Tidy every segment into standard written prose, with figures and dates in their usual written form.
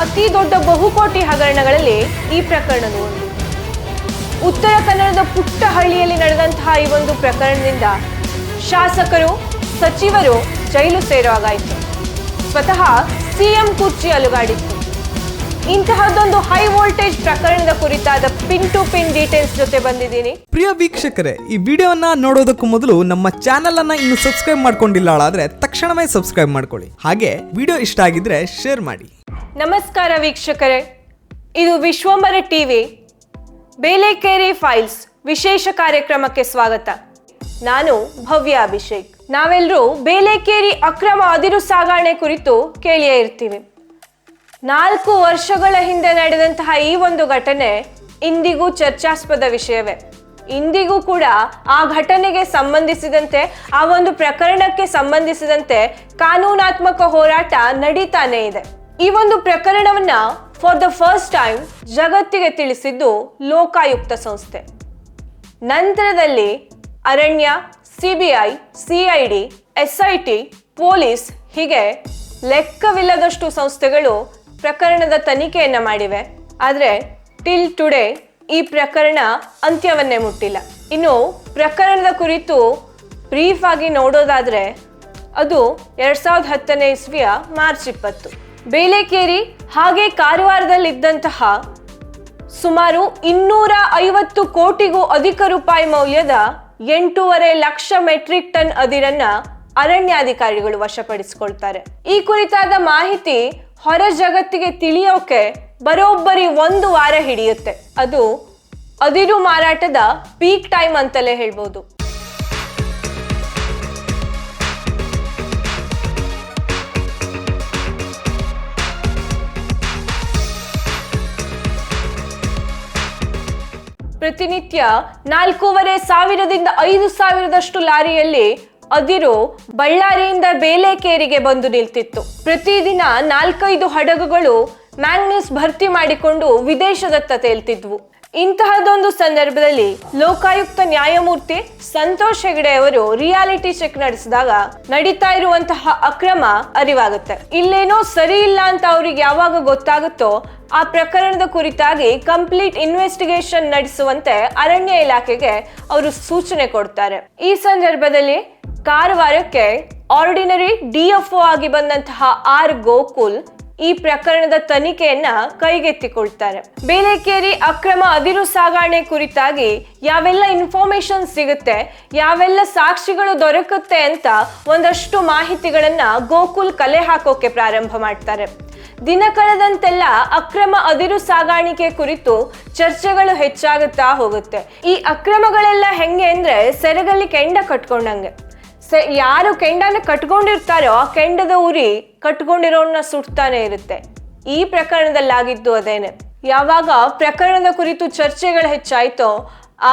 ಅತಿ ದೊಡ್ಡ ಬಹುಕೋಟಿ ಹಗರಣಗಳಲ್ಲಿ ಈ ಪ್ರಕರಣವು ಒಂದು. ಉತ್ತರ ಕನ್ನಡದ ಪುಟ್ಟ ಹಳ್ಳಿಯಲ್ಲಿ ನಡೆದಂತಹ ಈ ಒಂದು ಪ್ರಕರಣದಿಂದ ಶಾಸಕರು ಸಚಿವರು ಜೈಲು ಸೇರುವಾಗಾಯಿತು. ಸ್ವತಃ ಸಿಎಂ ಕುರ್ಚಿ ಅಲುಗಾಡಿತ್ತು. ಇಂತಹದ್ದೊಂದು ಹೈ ವೋಲ್ಟೇಜ್ ಪ್ರಕರಣದ ಕುರಿತಾದ ಪಿನ್ ಟು ಪಿನ್ ಡೀಟೇಲ್ಸ್ ಜೊತೆ ಬಂದಿದ್ದೀನಿ. ಪ್ರಿಯ ವೀಕ್ಷಕರೇ, ಈ ವಿಡಿಯೋನ ನೋಡೋದಕ್ಕೂ ಮೊದಲು ನಮ್ಮ ಚಾನೆಲ್ ಅನ್ನ ಇನ್ನು ಸಬ್ಸ್ಕ್ರೈಬ್ ಮಾಡ್ಕೊಂಡಿಲ್ಲ ಆದ್ರೆ ತಕ್ಷಣವೇ ಸಬ್ಸ್ಕ್ರೈಬ್ ಮಾಡ್ಕೊಳ್ಳಿ. ಹಾಗೆ ವಿಡಿಯೋ ಇಷ್ಟ ಆಗಿದ್ರೆ ಶೇರ್ ಮಾಡಿ. ನಮಸ್ಕಾರ ವೀಕ್ಷಕರೇ, ಇದು ವಿಶ್ವಂಬರ ಟಿವಿ ಬೇಲೆಕೇರಿ ಫೈಲ್ಸ್ ವಿಶೇಷ ಕಾರ್ಯಕ್ರಮಕ್ಕೆ ಸ್ವಾಗತ. ನಾನು ಭವ್ಯ ಅಭಿಷೇಕ್. ನಾವೆಲ್ಲರೂ ಬೇಲೆಕೇರಿ ಅಕ್ರಮ ಅದಿರು ಸಾಗಣೆ ಕುರಿತು ಕೇಳಿಯೇ ಇರ್ತೀವಿ. 4 ವರ್ಷಗಳ ಹಿಂದೆ ನಡೆದಂತಹ ಈ ಒಂದು ಘಟನೆ ಇಂದಿಗೂ ಚರ್ಚಾಸ್ಪದ ವಿಷಯವೇ. ಇಂದಿಗೂ ಕೂಡ ಆ ಘಟನೆಗೆ ಸಂಬಂಧಿಸಿದಂತೆ, ಆ ಒಂದು ಪ್ರಕರಣಕ್ಕೆ ಸಂಬಂಧಿಸಿದಂತೆ ಕಾನೂನಾತ್ಮಕ ಹೋರಾಟ ನಡೀತಾನೆ ಇದೆ. ಈ ಒಂದು ಪ್ರಕರಣವನ್ನ ಫಾರ್ ದ ಫಸ್ಟ್ ಟೈಮ್ ಜಗತ್ತಿಗೆ ತಿಳಿಸಿದ್ದು ಲೋಕಾಯುಕ್ತ ಸಂಸ್ಥೆ. ನಂತರದಲ್ಲಿ ಅರಣ್ಯ, ಸಿಬಿಐ, ಸಿಐಡಿ, ಎಸ್ಐಟಿ, ಪೊಲೀಸ್ ಹೀಗೆ ಲೆಕ್ಕವಿಲ್ಲದಷ್ಟು ಸಂಸ್ಥೆಗಳು ಪ್ರಕರಣದ ತನಿಖೆಯನ್ನ ಮಾಡಿವೆ. ಆದರೆ ಟಿಲ್ ಟುಡೇ ಈ ಪ್ರಕರಣ ಅಂತ್ಯವನ್ನೇ ಮುಟ್ಟಿಲ್ಲ. ಇನ್ನು ಪ್ರಕರಣದ ಕುರಿತು ಬ್ರೀಫ್ ಆಗಿ ನೋಡೋದಾದ್ರೆ, ಅದು 2010ನೇ ಇಸ್ವಿಯ ಮಾರ್ಚ್ 20. ಬೇಲೆಕೇರಿ ಹಾಗೆ ಕಾರವಾರದಲ್ಲಿದ್ದಂತಹ ಸುಮಾರು 250 ಕೋಟಿಗೂ ಅಧಿಕ ರೂಪಾಯಿ ಮೌಲ್ಯದ 8.5 ಲಕ್ಷ ಮೆಟ್ರಿಕ್ ಟನ್ ಅದಿರನ್ನ ಅರಣ್ಯಾಧಿಕಾರಿಗಳು ವಶಪಡಿಸಿಕೊಳ್ತಾರೆ. ಈ ಕುರಿತಾದ ಮಾಹಿತಿ ಹೊರ ಜಗತ್ತಿಗೆ ತಿಳಿಯೋಕೆ ಬರೋಬ್ಬರಿ 1 ವಾರ ಹಿಡಿಯುತ್ತೆ. ಅದು ಅದಿರು ಮಾರಾಟದ ಪೀಕ್ ಟೈಮ್ ಅಂತಲೇ ಹೇಳ್ಬೋದು. ಪ್ರತಿನಿತ್ಯ 4,500ದಿಂದ 5,000ದಷ್ಟು ಲಾರಿಯಲ್ಲಿ ಅದಿರು ಬಳ್ಳಾರಿಯಿಂದ ಬೇಲೆಕೇರಿಗೆ ಬಂದು ನಿಲ್ತಿತ್ತು. ಪ್ರತಿದಿನ 4-5 ಹಡಗುಗಳು ಮ್ಯಾಂಗ್ನೀಸ್ ಭರ್ತಿ ಮಾಡಿಕೊಂಡು ವಿದೇಶದತ್ತ ತೇಲ್ತಿದ್ವು. ಇಂತಹದೊಂದು ಸಂದರ್ಭದಲ್ಲಿ ಲೋಕಾಯುಕ್ತ ನ್ಯಾಯಮೂರ್ತಿ ಸಂತೋಷ್ ಹೆಗಡೆ ಅವರು ರಿಯಾಲಿಟಿ ಚೆಕ್ ನಡೆಸಿದಾಗ ನಡೀತಾ ಇರುವಂತಹ ಅಕ್ರಮ ಅರಿವಾಗುತ್ತೆ. ಇಲ್ಲೇನೋ ಸರಿ ಇಲ್ಲ ಅಂತ ಅವ್ರಿಗೆ ಯಾವಾಗ ಗೊತ್ತಾಗುತ್ತೋ ಆ ಪ್ರಕರಣದ ಕುರಿತಾಗಿ ಕಂಪ್ಲೀಟ್ ಇನ್ವೆಸ್ಟಿಗೇಷನ್ ನಡೆಸುವಂತೆ ಅರಣ್ಯ ಇಲಾಖೆಗೆ ಅವರು ಸೂಚನೆ ಕೊಡ್ತಾರೆ. ಈ ಸಂದರ್ಭದಲ್ಲಿ ಕಾರವಾರಕ್ಕೆ ಆರ್ಡಿನರಿ ಡಿಎಫ್ಒ ಆಗಿ ಬಂದಂತಹ ಆರ್ ಗೋಕುಲ್ ಈ ಪ್ರಕರಣದ ತನಿಖೆಯನ್ನ ಕೈಗೆತ್ತಿಕೊಳ್ತಾರೆ. ಬೇಲೆಕೇರಿ ಅಕ್ರಮ ಅದಿರು ಸಾಗಣೆ ಕುರಿತಾಗಿ ಯಾವೆಲ್ಲ ಇನ್ಫಾರ್ಮೇಶನ್ ಸಿಗುತ್ತೆ, ಯಾವೆಲ್ಲ ಸಾಕ್ಷಿಗಳು ದೊರಕುತ್ತೆ ಅಂತ ಒಂದಷ್ಟು ಮಾಹಿತಿಗಳನ್ನ ಗೋಕುಲ್ ಕಲೆ ಹಾಕೋಕೆ ಪ್ರಾರಂಭ ಮಾಡ್ತಾರೆ. ದಿನ ಕಳೆದಂತೆಲ್ಲ ಅಕ್ರಮ ಅದಿರು ಸಾಗಾಣಿಕೆ ಕುರಿತು ಚರ್ಚೆಗಳು ಹೆಚ್ಚಾಗುತ್ತಾ ಹೋಗುತ್ತೆ. ಈ ಅಕ್ರಮಗಳೆಲ್ಲ ಹೆಂಗೆ ಅಂದ್ರೆ ಸೆರಗಲ್ಲಿ ಕೆಂಡ ಕಟ್ಕೊಂಡಂಗೆ. ಯಾರು ಕೆಂಡನ ಕಟ್ಕೊಂಡಿರ್ತಾರೋ ಆ ಕೆಂಡದ ಉರಿ ಕಟ್ಕೊಂಡಿರೋನ್ನ ಸುಡ್ತಾನೆ ಇರುತ್ತೆ. ಈ ಪ್ರಕರಣದಲ್ಲಾಗಿದ್ದು ಅದೇನೆ. ಯಾವಾಗ ಪ್ರಕರಣದ ಕುರಿತು ಚರ್ಚೆಗಳು ಹೆಚ್ಚಾಯ್ತೋ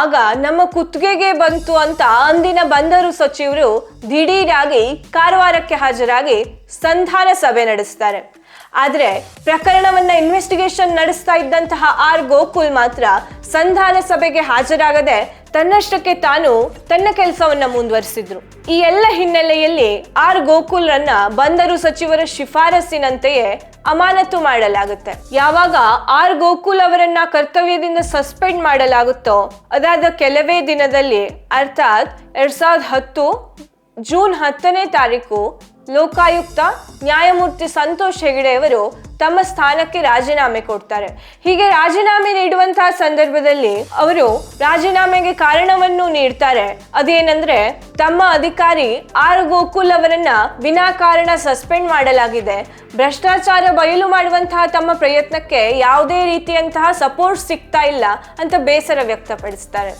ಆಗ ನಮ್ಮ ಕುತ್ತಿಗೆಗೆ ಬಂತು ಅಂತ ಅಂದಿನ ಬಂದರು ಸಚಿವರು ದಿಢೀರಾಗಿ ಕಾರವಾರಕ್ಕೆ ಹಾಜರಾಗಿ ಸಂಧಾನ ಸಭೆ ನಡೆಸ್ತಾರೆ. ಆದ್ರೆ ಪ್ರಕರಣವನ್ನ ಇನ್ವೆಸ್ಟಿಗೇಷನ್ ನಡೆಸ್ತಾ ಇದ್ದಂತಹ ಆರ್ ಗೋಕುಲ್ ಮಾತ್ರ ಸಂಧಾನ ಸಭೆಗೆ ಹಾಜರಾಗದೆ ತನ್ನಷ್ಟಕ್ಕೆ ತಾನು ತನ್ನ ಕೆಲಸವನ್ನ ಮುಂದುವರಿಸಿದ್ರು. ಈ ಎಲ್ಲ ಹಿನ್ನೆಲೆಯಲ್ಲಿ ಆರ್ ಗೋಕುಲ್ರನ್ನ ಬಂದರು ಸಚಿವರ ಶಿಫಾರಸ್ಸಿನಂತೆಯೇ ಅಮಾನತು ಮಾಡಲಾಗುತ್ತೆ. ಯಾವಾಗ ಆರ್ ಗೋಕುಲ್ ಅವರನ್ನ ಕರ್ತವ್ಯದಿಂದ ಸಸ್ಪೆಂಡ್ ಮಾಡಲಾಗುತ್ತೋ ಅದಾದ ಕೆಲವೇ ದಿನದಲ್ಲಿ, ಅರ್ಥಾತ್ 2010 ಜೂನ್ 10ನೇ ತಾರೀಕು ಲೋಕಾಯುಕ್ತ ನ್ಯಾಯಮೂರ್ತಿ ಸಂತೋಷ್ ಹೆಗಡೆ ಅವರು ತಮ್ಮ ಸ್ಥಾನಕ್ಕೆ ರಾಜೀನಾಮೆ ಕೊಡ್ತಾರೆ. ಹೀಗೆ ರಾಜೀನಾಮೆ ನೀಡುವಂತಹ ಸಂದರ್ಭದಲ್ಲಿ ಅವರು ರಾಜೀನಾಮೆಗೆ ಕಾರಣವನ್ನು ನೀಡ್ತಾರೆ. ಅದೇನಂದ್ರೆ ತಮ್ಮ ಅಧಿಕಾರಿ ಆರ್ ಗೋಕುಲ್ ಅವರನ್ನ ವಿನಾಕಾರಣ ಸಸ್ಪೆಂಡ್ ಮಾಡಲಾಗಿದೆ, ಭ್ರಷ್ಟಾಚಾರ ಬಯಲು ಮಾಡುವಂತಹ ತಮ್ಮ ಪ್ರಯತ್ನಕ್ಕೆ ಯಾವುದೇ ರೀತಿಯಂತಹ ಸಪೋರ್ಟ್ ಸಿಗ್ತಾ ಇಲ್ಲ ಅಂತ ಬೇಸರ ವ್ಯಕ್ತಪಡಿಸ್ತಾರೆ.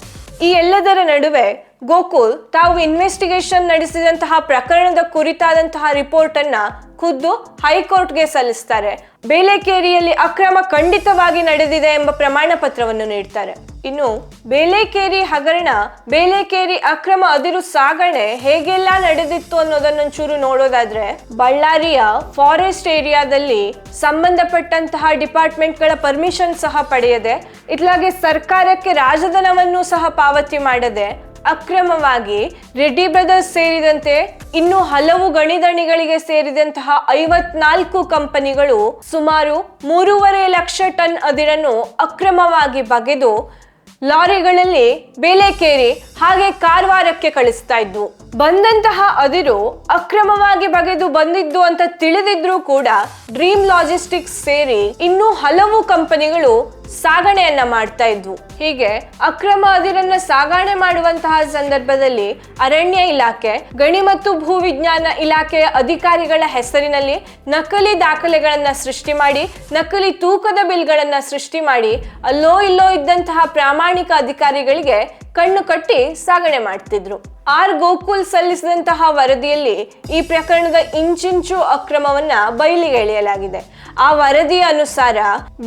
ಈ ಎಲ್ಲದರ ನಡುವೆ ಗೋಕುಲ್ ತಾವು ಇನ್ವೆಸ್ಟಿಗೇಷನ್ ನಡೆಸಿದಂತಹ ಪ್ರಕರಣದ ಕುರಿತಾದಂತಹ ರಿಪೋರ್ಟ್ ಅನ್ನ ಖುದ್ದು ಹೈಕೋರ್ಟ್ಗೆ ಸಲ್ಲಿಸ್ತಾರೆ. ಬೇಲೆಕೇರಿಯಲ್ಲಿ ಅಕ್ರಮ ಖಂಡಿತವಾಗಿ ನಡೆದಿದೆ ಎಂಬ ಪ್ರಮಾಣ ಪತ್ರವನ್ನು ನೀಡ್ತಾರೆ. ಇನ್ನು ಬೇಲೆಕೇರಿ ಹಗರಣ, ಬೇಲೆಕೇರಿ ಅಕ್ರಮ ಅದಿರು ಸಾಗಣೆ ಹೇಗೆಲ್ಲ ನಡೆದಿತ್ತು ಅನ್ನೋದನ್ನೊಂಚೂರು ನೋಡೋದಾದ್ರೆ, ಬಳ್ಳಾರಿಯ ಫಾರೆಸ್ಟ್ ಏರಿಯಾದಲ್ಲಿ ಸಂಬಂಧಪಟ್ಟಂತಹ ಡಿಪಾರ್ಟ್ಮೆಂಟ್ಗಳ ಪರ್ಮಿಷನ್ ಸಹ ಪಡೆಯದೆ, ಇತ್ಲಾಗೆ ಸರ್ಕಾರಕ್ಕೆ ರಾಜಧನವನ್ನು ಸಹ ಪಾವತಿ ಮಾಡದೆ ಅಕ್ರಮವಾಗಿ ರೆಡ್ಡಿ ಬ್ರದರ್ಸ್ ಸೇರಿದಂತೆ ಇನ್ನು ಹಲವು ಗಣಿದಣಿಗಳಿಗೆ ಸೇರಿದಂತಹ 54 ಕಂಪನಿಗಳು ಸುಮಾರು 3.5 ಲಕ್ಷ ಟನ್ ಅದಿರನ್ನು ಅಕ್ರಮವಾಗಿ ಬಗೆದು ಲಾರಿಗಳಲ್ಲಿ ಬೇಲೆಕೇರಿ ಹಾಗೆ ಕಾರವಾರಕ್ಕೆ ಕಳಿಸ್ತಾ ಇದ್ವು. ಬಂದಂತಹ ಅದಿರು ಅಕ್ರಮವಾಗಿ ಬಗೆದು ಬಂದಿದ್ದು ಅಂತ ತಿಳಿದಿದ್ರೂ ಕೂಡ ಡ್ರೀಮ್ ಲಾಜಿಸ್ಟಿಕ್ಸ್ ಸೇರಿ ಇನ್ನೂ ಹಲವು ಕಂಪನಿಗಳು ಸಾಗಣೆಯನ್ನ ಮಾಡ್ತಾ ಇದ್ವು. ಹೀಗೆ ಅಕ್ರಮ ಅದಿರನ್ನ ಸಾಗಣೆ ಮಾಡುವಂತಹ ಸಂದರ್ಭದಲ್ಲಿ ಅರಣ್ಯ ಇಲಾಖೆ, ಗಣಿ ಮತ್ತು ಭೂವಿಜ್ಞಾನ ಇಲಾಖೆಯ ಅಧಿಕಾರಿಗಳ ಹೆಸರಿನಲ್ಲಿ ನಕಲಿ ದಾಖಲೆಗಳನ್ನ ಸೃಷ್ಟಿ ಮಾಡಿ, ನಕಲಿ ತೂಕದ ಬಿಲ್ಗಳನ್ನ ಸೃಷ್ಟಿ ಮಾಡಿ ಅಲ್ಲೋ ಇಲ್ಲೋ ಇದ್ದಂತಹ ಪ್ರಾಮಾಣಿಕ ಅಧಿಕಾರಿಗಳಿಗೆ ಕಣ್ಣು ಕಟ್ಟಿ ಸಾಗಣೆ ಮಾಡ್ತಿದ್ರು. ಆರ್ ಗೋಕುಲ್ ಸಲ್ಲಿಸಿದಂತಹ ವರದಿಯಲ್ಲಿ ಈ ಪ್ರಕರಣದ ಇಂಚಿಂಚು ಅಕ್ರಮವನ್ನ ಬಯಲಿಗೆ ಎಳೆಯಲಾಗಿದೆ. ಆ ವರದಿಯ ಅನುಸಾರ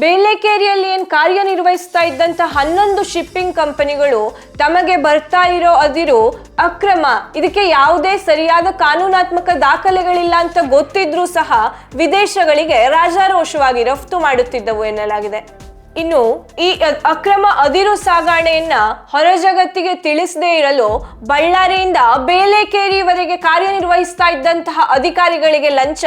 ಬೇಲೆಕೇರಿಯಲ್ಲಿ ಏನ್ ಕಾರ್ಯನಿರ್ವಹಿಸ್ತಾ ಇದ್ದಂತ 11 ಶಿಪ್ಪಿಂಗ್ ಕಂಪನಿಗಳು ತಮಗೆ ಬರ್ತಾ ಇರೋ ಅದಿರು ಅಕ್ರಮ, ಇದಕ್ಕೆ ಯಾವುದೇ ಸರಿಯಾದ ಕಾನೂನಾತ್ಮಕ ದಾಖಲೆಗಳಿಲ್ಲ ಅಂತ ಗೊತ್ತಿದ್ರೂ ಸಹ ವಿದೇಶಗಳಿಗೆ ರಾಜಾರೋಷವಾಗಿ ರಫ್ತು ಮಾಡುತ್ತಿದ್ದವು ಎನ್ನಲಾಗಿದೆ. ಇನ್ನು ಈ ಅಕ್ರಮ ಅದಿರು ಸಾಗಣೆಯನ್ನ ಹೊರ ಜಗತ್ತಿಗೆ ತಿಳಿಸದೇ ಇರಲು ಬಳ್ಳಾರಿಯಿಂದ ಬೇಲೆಕೇರಿವರೆಗೆ ಕಾರ್ಯನಿರ್ವಹಿಸ್ತಾ ಇದ್ದಂತಹ ಅಧಿಕಾರಿಗಳಿಗೆ ಲಂಚ,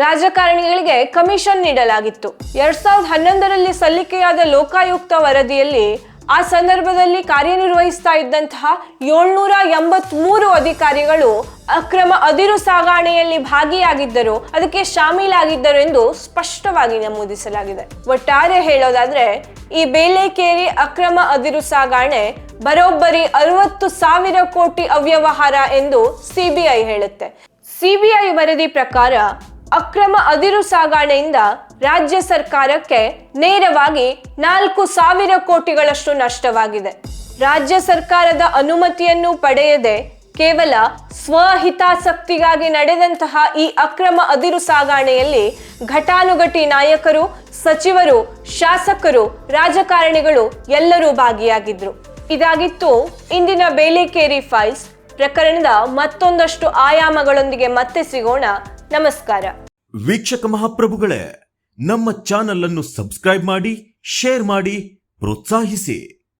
ರಾಜಕಾರಣಿಗಳಿಗೆ ಕಮಿಷನ್ ನೀಡಲಾಗಿತ್ತು. 2011ರಲ್ಲಿ ಸಲ್ಲಿಕೆಯಾದ ಲೋಕಾಯುಕ್ತ ವರದಿಯಲ್ಲಿ ಆ ಸಂದರ್ಭದಲ್ಲಿ ಕಾರ್ಯನಿರ್ವಹಿಸ್ತಾ ಇದ್ದಂತಹ 783 ಅಧಿಕಾರಿಗಳು ಅಕ್ರಮ ಅದಿರು ಸಾಗಣೆಯಲ್ಲಿ ಭಾಗಿಯಾಗಿದ್ದರು, ಅದಕ್ಕೆ ಶಾಮೀಲಾಗಿದ್ದರು ಎಂದು ಸ್ಪಷ್ಟವಾಗಿ ನಮೂದಿಸಲಾಗಿದೆ. ಒಟ್ಟಾರೆ ಹೇಳೋದಾದ್ರೆ ಈ ಬೇಲೆಕೇರಿ ಅಕ್ರಮ ಅದಿರು ಸಾಗಣೆ ಬರೋಬ್ಬರಿ 60,000 ಕೋಟಿ ಅವ್ಯವಹಾರ ಎಂದು ಸಿಬಿಐ ಹೇಳುತ್ತೆ. ಸಿಬಿಐ ವರದಿ ಪ್ರಕಾರ ಅಕ್ರಮ ಅದಿರು ಸಾಗಣೆಯಿಂದ ರಾಜ್ಯ ಸರ್ಕಾರಕ್ಕೆ ನೇರವಾಗಿ 4,000 ಕೋಟಿಗಳಷ್ಟು ನಷ್ಟವಾಗಿದೆ. ರಾಜ್ಯ ಸರ್ಕಾರದ ಅನುಮತಿಯನ್ನು ಪಡೆಯದೆ ಕೇವಲ ಸ್ವಹಿತಾಸಕ್ತಿಗಾಗಿ ನಡೆದಂತಹ ಈ ಅಕ್ರಮ ಅದಿರು ಸಾಗಣೆಯಲ್ಲಿ ಘಟಾನುಘಟಿ ನಾಯಕರು, ಸಚಿವರು, ಶಾಸಕರು, ರಾಜಕಾರಣಿಗಳು ಎಲ್ಲರೂ ಭಾಗಿಯಾಗಿದ್ರು. ಇದಾಗಿತ್ತು ಇಂದಿನ ಬೇಲೆಕೇರಿ ಫೈಲ್ಸ್. ಪ್ರಕರಣದ ಮತ್ತೊಂದಷ್ಟು ಆಯಾಮಗಳೊಂದಿಗೆ ಮತ್ತೆ ಸಿಗೋಣ. ನಮಸ್ಕಾರ. ವೀಕ್ಷಕ ಮಹಾಪ್ರಭುಗಳೇ, ನಮ್ಮ ಚಾನಲ್ ಅನ್ನು ಸಬ್ಸ್ಕ್ರೈಬ್ ಮಾಡಿ, ಶೇರ್ ಮಾಡಿ, ಪ್ರೋತ್ಸಾಹಿಸಿ.